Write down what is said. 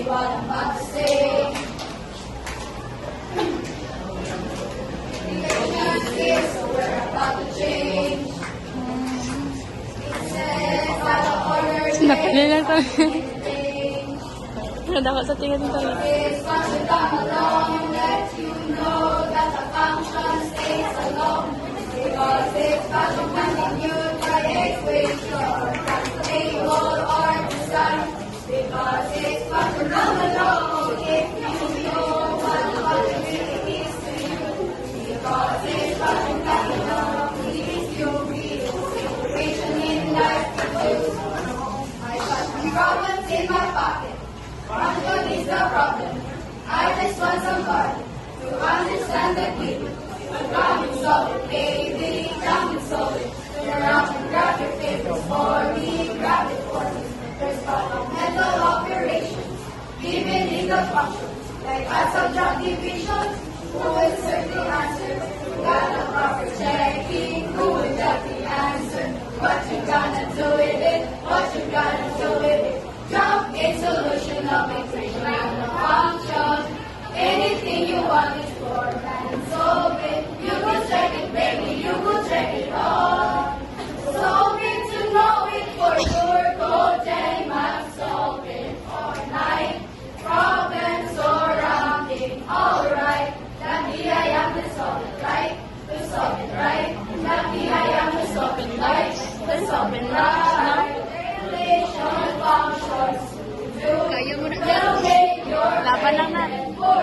What I'm about to say. So we're about to change. It says by the order Napalala tayo. Dapat sa tingin tayo. is once you come along, let you know that the function stays alone. Because it's about to continue by equation, table or design. Because it's about to come along if you know what the function really is to you. Because it's about to come along if you read the situation in life to choose. I got some problems in my pocket. One is the problem. I just want somebody to understand the key. Come and solve it, baby. Come and solve it. Turn around and grab your papers for me. Grab it for me. There's fundamental operations, even in the functions, like add, subtract, division. Who will insert the answer? You got the proper checking. Who will get the answer? What you gonna do with it? What you gonna do with it? Jump in solution of equation and a function. Anything you want is for and solve it. You will check it, baby. You will check it all. Solve it to know it for sure. Go J math, solve it all night. Problems surrounding, alright. Lucky I am to solve it right. To solve it right. Lucky I am to solve it right. To solve it right. Relation functions. Kaya mo na. Will make your Laban lang natin. for